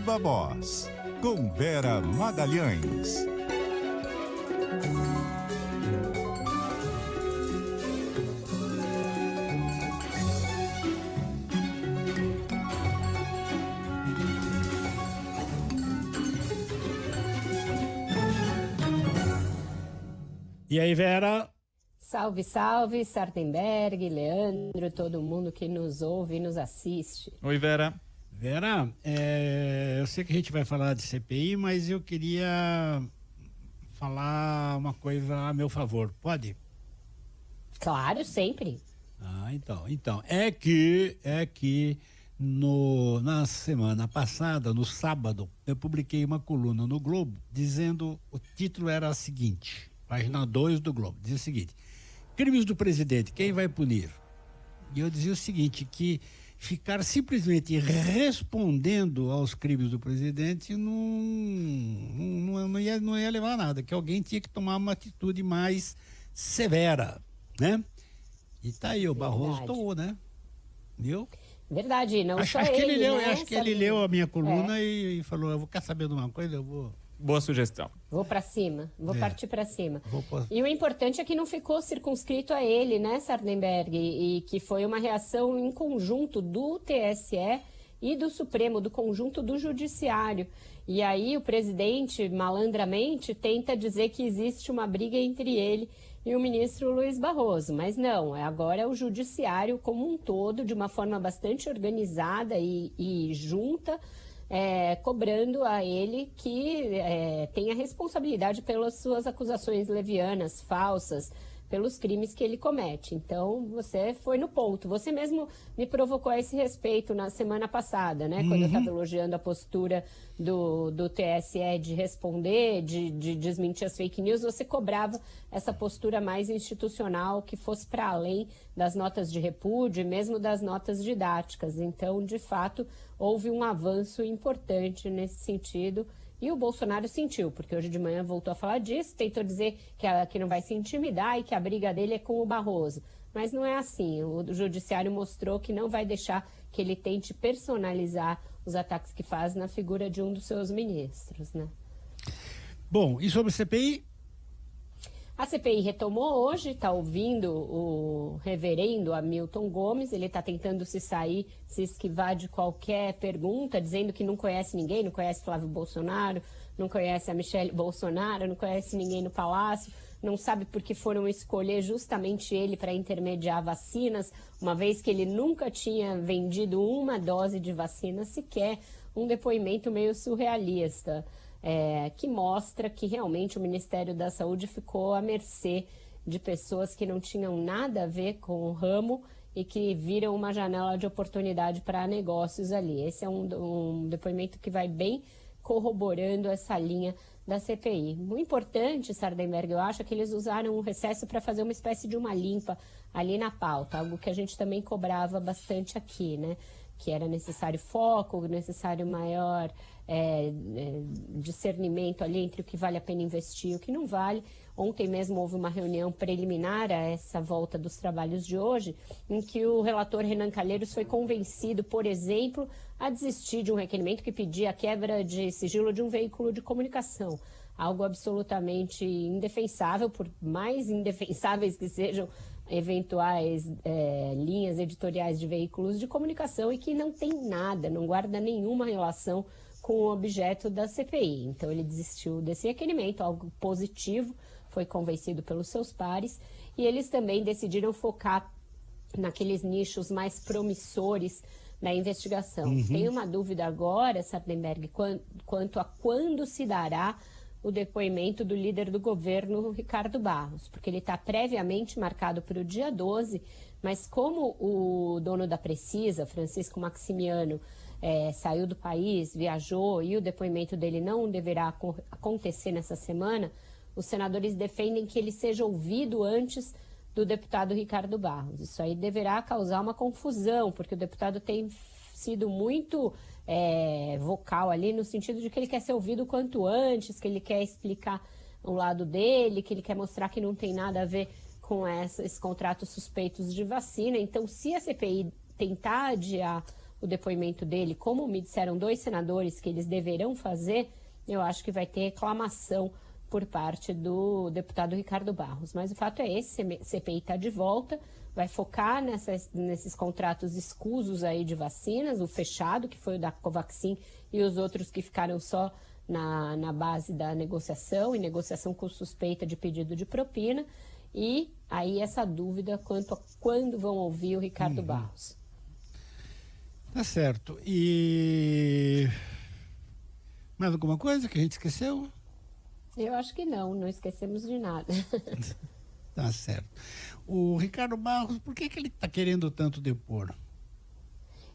Viva Voz, com Vera Magalhães. E aí, Vera? Salve, salve, Sartenberg, Leandro, todo mundo que nos ouve e nos assiste. Oi, Vera. Vera, eu sei que a gente vai falar de CPI, mas eu queria falar uma coisa a meu favor, pode? Claro, sempre. Então, é que na semana passada, no sábado, eu publiquei uma coluna no Globo dizendo, o título era o seguinte, página 2 do Globo, dizia o seguinte: crimes do presidente, quem vai punir? E eu dizia o seguinte, que ficar simplesmente respondendo aos crimes do presidente não ia levar a nada, que alguém tinha que tomar uma atitude mais severa, né? E tá aí, o Barroso tomou, né? Viu? Verdade, não acho só que ele leu, né? acho que ele leu a minha coluna e falou, eu vou ficar sabendo uma coisa, eu vou... Boa sugestão. Vou pra cima, vou partir pra cima. Vou... E o importante é que não ficou circunscrito a ele, né, Sardenberg? E que foi uma reação em conjunto do TSE e do Supremo, do conjunto do Judiciário. E aí o presidente, malandramente, tenta dizer que existe uma briga entre ele e o ministro Luiz Barroso. Mas não, agora é o Judiciário como um todo, de uma forma bastante organizada e junta, cobrando a ele que tenha responsabilidade pelas suas acusações levianas, falsas, pelos crimes que ele comete. Então, você foi no ponto. Você mesmo me provocou a esse respeito na semana passada, né? Quando eu estava elogiando a postura do TSE de responder, de desmentir as fake news, você cobrava essa postura mais institucional, que fosse para além das notas de repúdio e mesmo das notas didáticas. Então, de fato, houve um avanço importante nesse sentido. E o Bolsonaro sentiu, porque hoje de manhã voltou a falar disso, tentou dizer que não vai se intimidar e que a briga dele é com o Barroso. Mas não é assim. O Judiciário mostrou que não vai deixar que ele tente personalizar os ataques que faz na figura de um dos seus ministros, né? Bom, e sobre CPI? A CPI retomou hoje, está ouvindo o reverendo Hamilton Gomes, ele está tentando se esquivar de qualquer pergunta, dizendo que não conhece ninguém, não conhece Flávio Bolsonaro, não conhece a Michelle Bolsonaro, não conhece ninguém no Palácio, não sabe por que foram escolher justamente ele para intermediar vacinas, uma vez que ele nunca tinha vendido uma dose de vacina sequer, um depoimento meio surrealista. Que mostra que realmente o Ministério da Saúde ficou à mercê de pessoas que não tinham nada a ver com o ramo e que viram uma janela de oportunidade para negócios ali. Esse é um depoimento que vai bem corroborando essa linha da CPI. Muito importante, Sardenberg, eu acho que eles usaram o recesso para fazer uma espécie de uma limpa ali na pauta, algo que a gente também cobrava bastante aqui, né? Que era necessário foco, necessário maior discernimento ali entre o que vale a pena investir e o que não vale. Ontem mesmo houve uma reunião preliminar a essa volta dos trabalhos de hoje, em que o relator Renan Calheiros foi convencido, por exemplo, a desistir de um requerimento que pedia a quebra de sigilo de um veículo de comunicação. Algo absolutamente indefensável, por mais indefensáveis que sejam eventuais linhas editoriais de veículos de comunicação e que não tem nada, não guarda nenhuma relação com o objeto da CPI. Então ele desistiu desse requerimento, algo positivo, foi convencido pelos seus pares, e eles também decidiram focar naqueles nichos mais promissores da investigação. Tem uma dúvida agora, Sardenberg, quanto a quando se dará o depoimento do líder do governo, Ricardo Barros, porque ele está previamente marcado para o dia 12, mas como o dono da Precisa, Francisco Maximiano, saiu do país, viajou e o depoimento dele não deverá acontecer nessa semana, os senadores defendem que ele seja ouvido antes do deputado Ricardo Barros. Isso aí deverá causar uma confusão, porque o deputado tem sido muito vocal ali, no sentido de que ele quer ser ouvido o quanto antes, que ele quer explicar o lado dele, que ele quer mostrar que não tem nada a ver com esses contratos suspeitos de vacina. Então, se a CPI tentar adiar o depoimento dele, como me disseram 2 senadores que eles deverão fazer, eu acho que vai ter reclamação por parte do deputado Ricardo Barros. Mas o fato é esse, CPI está de volta, vai focar nesses contratos escusos aí de vacinas, o fechado, que foi o da Covaxin, e os outros que ficaram só na base da negociação, e negociação com suspeita de pedido de propina, e aí essa dúvida quanto a quando vão ouvir o Ricardo Barros. Tá certo. E mais alguma coisa que a gente esqueceu? Eu acho que não esquecemos de nada. Tá certo. O Ricardo Barros, por que ele está querendo tanto depor?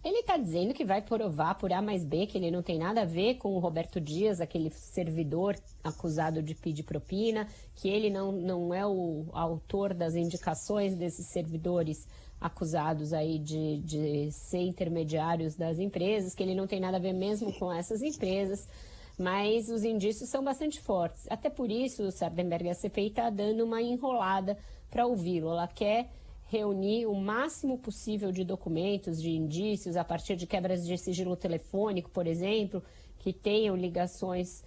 Ele está dizendo que vai provar por A mais B que ele não tem nada a ver com o Roberto Dias, aquele servidor acusado de pedir propina, que ele não é o autor das indicações desses servidores acusados aí de ser intermediários das empresas, que ele não tem nada a ver mesmo com essas empresas. Mas os indícios são bastante fortes. Até por isso, o Sardenberg, a CPI está dando uma enrolada para ouvi-lo. Ela quer reunir o máximo possível de documentos, de indícios, a partir de quebras de sigilo telefônico, por exemplo, que tenham ligações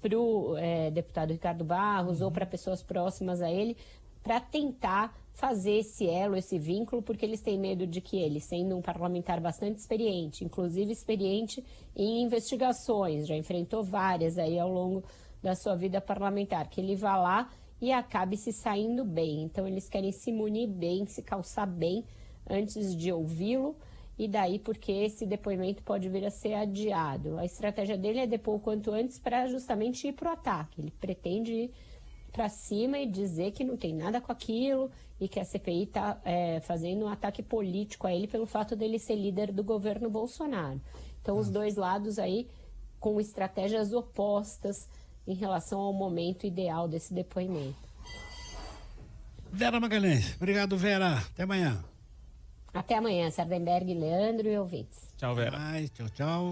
para o deputado Ricardo Barros ou para pessoas próximas a ele, para tentar fazer esse elo, esse vínculo, porque eles têm medo de que ele, sendo um parlamentar bastante experiente, inclusive experiente em investigações, já enfrentou várias aí ao longo da sua vida parlamentar, que ele vá lá e acabe se saindo bem. Então eles querem se munir bem, se calçar bem antes de ouvi-lo, e daí porque esse depoimento pode vir a ser adiado. A estratégia dele é depor o quanto antes para justamente ir para o ataque. Ele pretende ir para cima e dizer que não tem nada com aquilo e que a CPI está fazendo um ataque político a ele pelo fato dele ser líder do governo Bolsonaro. Então, os dois lados aí com estratégias opostas em relação ao momento ideal desse depoimento. Vera Magalhães. Obrigado, Vera. Até amanhã. Até amanhã, Sardenberg, Leandro e ouvintes. Tchau, Vera. Tchau, tchau.